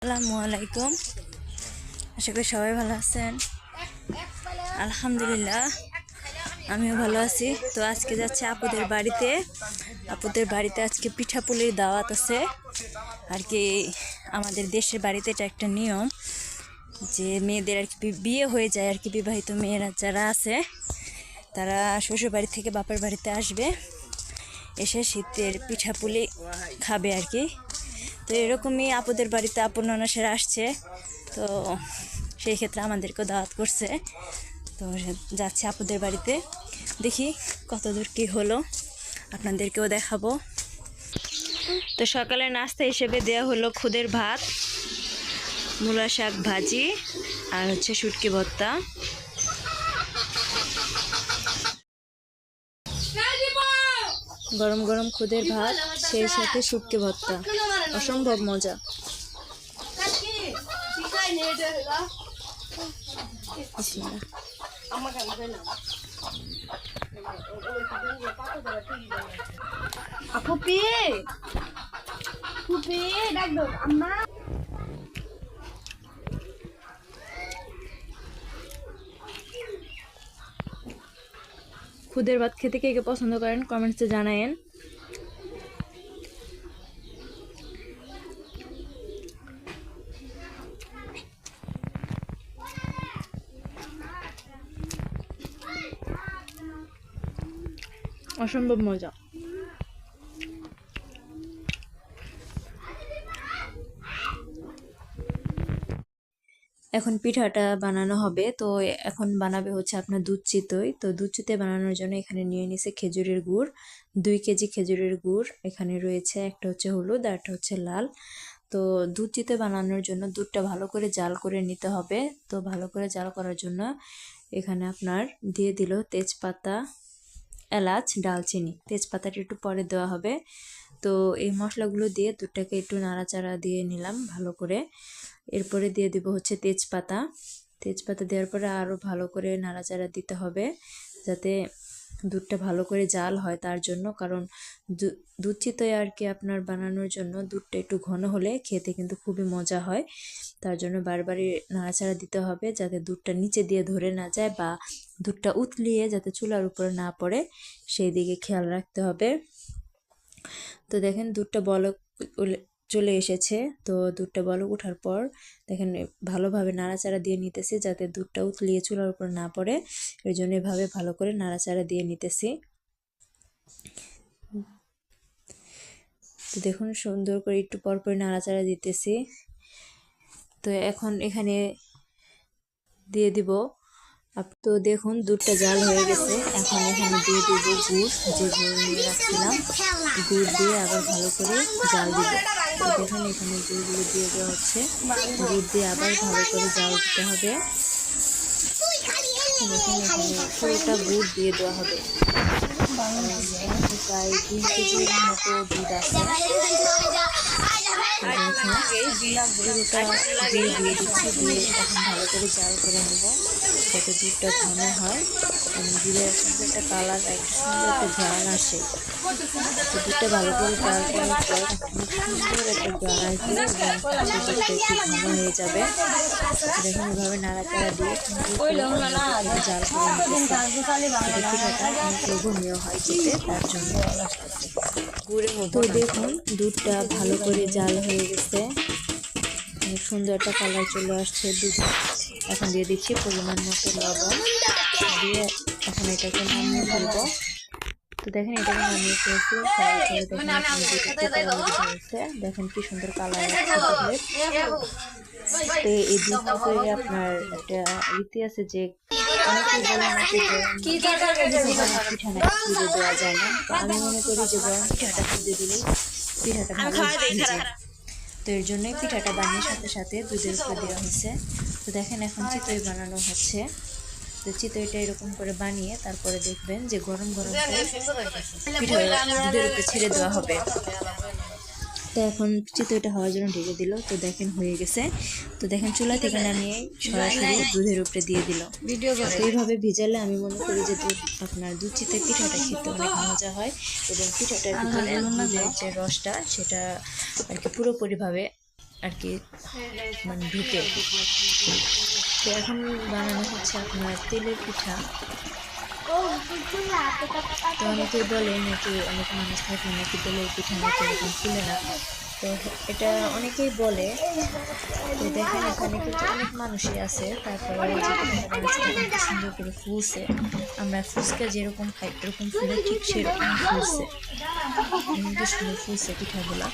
আসসালামু আলাইকুম। আশা করি সবাই ভালো আছেন। আলহামদুলিল্লাহ আমিও ভালো আছি। তো আজকে যাচ্ছে আপুদের বাড়িতে আজকে পিঠাপুলির দাওয়াত আছে আর কি। আমাদের দেশের বাড়িতে এটা একটা নিয়ম যে মেয়েদের আর কি বিয়ে হয়ে যায় আর কি, বিবাহিত মেয়েরা যারা আছে তারা শ্বশুর বাড়ি থেকে বাপের বাড়িতে আসবে, এসে শীতের পিঠাপুলি খাবে আর কি। তো এরকমই আপুদের বাড়িতে আপন মানুষেরা আসছে, তো সেই ক্ষেত্রে আমাদেরকেও দাওয়াত করছে। তো যাচ্ছে আপুদের বাড়িতে, দেখি কতদূর কী হলো আপনাদেরকেও দেখাবো। তো সকালে নাস্তা হিসেবে দেওয়া হলো খুদের ভাত, মূলা শাক ভাজি আর হচ্ছে শুটকি ভর্তা। গরম গরম খুদের ভাত, সেই সাথে শুটকি ভর্তা, অসম্ভব মজা। খুদের ভাত খেতে কে কে পছন্দ করেন কমেন্টসে জানায়েন। অসম্ভব মজা। এখন পিঠাটা বানানো হবে। তো এখন বানাবে হচ্ছে আপনার দুধ চিতই। তো দুধ চিতই বানানোর জন্য এখানে নিয়ে নিছে খেজুরের গুড়, 2 কেজি খেজুরের গুড় এখানে রয়েছে, একটা হচ্ছে হলুদ আর একটা হচ্ছে লাল। তো দুধ চিতই বানানোর জন্য দুধটা ভালো করে জাল করে নিতে হবে। তো ভালো করে জাল করার জন্য এখানে আপনার দিয়ে দিল তেজপাতা, এলাচ, দারচিনি। তেজপাতাটা একটু পরে দেওয়া হবে। তো এই মশলাগুলো দিয়ে দুধটাকে একটু নাড়াচাড়া দিয়ে নিলাম ভালো করে। এরপরে দিয়ে দিব হচ্ছে তেজপাতা। তেজপাতা দেওয়ার পরে আরও ভালো করে নাড়াচাড়া দিতে হবে যাতে দুধটা ভালো করে জাল হয়, তার জন্য। কারণ দুধ চিতই আর কি আপনার বানানোর জন্য দুধটা একটু ঘন হলে খেতে কিন্তু খুবই মজা হয়। তার জন্য বারবারই নাড়াচাড়া দিতে হবে যাতে দুধটা নিচে দিয়ে ধরে না যায় বা দুধটা উতলিয়ে যাতে চুলার উপরে না পড়ে, সেই দিকে খেয়াল রাখতে হবে। তো দেখেন দুধটা বলক চলে এসেছে। তো দুধটা বলক ওঠার পর দেখেন ভালোভাবে নাড়াচাড়া দিয়ে নিতেছি যাতে দুধটা উতলিয়ে চুলার উপর না পড়ে, এর জন্য এভাবে ভালো করে নাড়াচাড়া দিয়ে নিতেছি। তো দেখুন সুন্দর করে একটু পরপর নাড়াচাড়া দিতেছি। তো এখন এখানে দিয়ে দিব। তো দেখুন দুধটা জাল হয়ে গেছে। এখন এখানে দিয়ে দিব গুড়, যে গুড় নিয়ে রাখছিলাম, গুড় দিয়ে আবার ভালো করে জাল দিব। তো দেখুন এখানে গুড়গুলো দিয়ে দেওয়া হচ্ছে, গুড় দিয়ে আবার ভালো করে জাল দিতে হবে। দেখুন এখানে পুরোটা গুড় দিয়ে দেওয়া হবে। প্রায় 2 কেজির মতো দুধ আছে। পুরোটা দিয়ে দিচ্ছি, দিয়ে এখন ভালো করে জাল করে নেব যাতে দুধটা ঘন হয় এবং দুধের সুন্দর একটা কালার, একটা সুন্দর একটা ঘ্রাণ আসে। তো দুধটা ভালো করে জাল করার পর সুন্দর একটা ঘ্রাণ আসবে এবং দুধটা একটু ঘন হয়ে যাবে। দেখুন এভাবে নাড়াচাড়া দিয়ে জাল করে নিতেছি। পিঠাটা অনেক লোভনীয় হয় খেতে, তার জন্য। তো দেখুন দুধটা ভালো করে জাল হয়ে গেছে, অনেক সুন্দর একটা কালার চলে আসছে দুধে। এখন দিয়ে দিচ্ছি পরিমাণ মতো লবণ, দিয়ে এখন এটাকে নামিয়ে ফেলবো। তো দেখেন এটাকে নামিয়ে ফেলছি, দেখেন কি সুন্দর কালার আসছে দুধের। তো এই দুধ তৈরি আপনার একটা রীতি আছে যে অনেকেই বলে নাকি পিঠা নাকি দুধে দেওয়া যায় না। তো আমি মনে করি যে গরম পিঠাটা দুধে দিলেই পিঠাটা ভালো ভিজে। তো এর জন্যই পিঠাটা বানিয়ে সাথে সাথে দুধের উপরে দেওয়া হয়েছে। তো দেখেন এখন চিতই বানানো হচ্ছে। তো চিতইটা এরকম করে বানিয়ে তারপরে দেখবেন যে গরম গরম পিঠা দুধের উপরে ছেড়ে দেওয়া হবে। তো এখন চিতইটা হওয়ার জন্য ঢেকে দিল। তো দেখেন হয়ে গেছে। তো দেখেন চুলা থেকে নামিয়ে সরাসরি দুধের উপরে দিয়ে দিল। তো এইভাবে ভিজালে আমি মনে করি যে আপনার দুধ চিতই পিঠাটা খেতে অনেক মজা হয় এবং পিঠাটার ভিতরে দুধের যে রসটা সেটা আর কি পুরোপুরিভাবে আর কি মানে ঢুকে। তো এখন বানানো হচ্ছে আপনার তেলের পিঠা। তো অনেকেই বলে নাকি অনেক মানুষ থাকলে নাকি তেলের পিঠা নাকি এরকম ফুলে না, তো এটা অনেকেই বলে। তো দেখেন এখানে কিন্তু অনেক মানুষই আছে, তারপরে ওই যে পিঠাটা বানাচ্ছে দেখেন কি সুন্দর করে ফুলছে। আমরা ফুচকা যেরকম খাই এরকম ফুলে ঠিক সেরকম ফুলছে, কি সুন্দর ফুলছে পিঠাগুলা।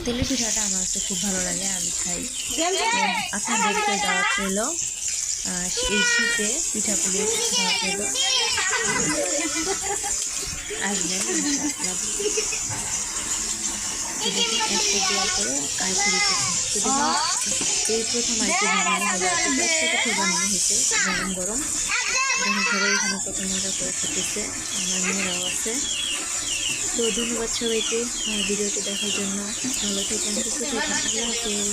তেলের পিঠাটা আমার কাছে খুব ভালো লাগে, আমি খাই। আপনাদেরকে দাওয়াত রইল এই শীতে পিঠাপুলির দাওয়াত রইল, আসবেন ইনশাআল্লাহ। তো দেখুন একটা দেওয়ার পরে আরেকটা দিতেছেন। তো দেখুন এই প্রথম আরেকটি বানানো হলো, একটা পিঠা বানানো হয়েছে গরম গরম। দেখুন সবাই এখানে কত মজা করে খেতেছে, আমার মেয়েরাও আছে। তো ধন্যবাদ সবাইকে ভিডিওটি দেখার জন্য। ভালো থাকেন, সুস্থ থাকেন, আল্লাহ হাফেজ।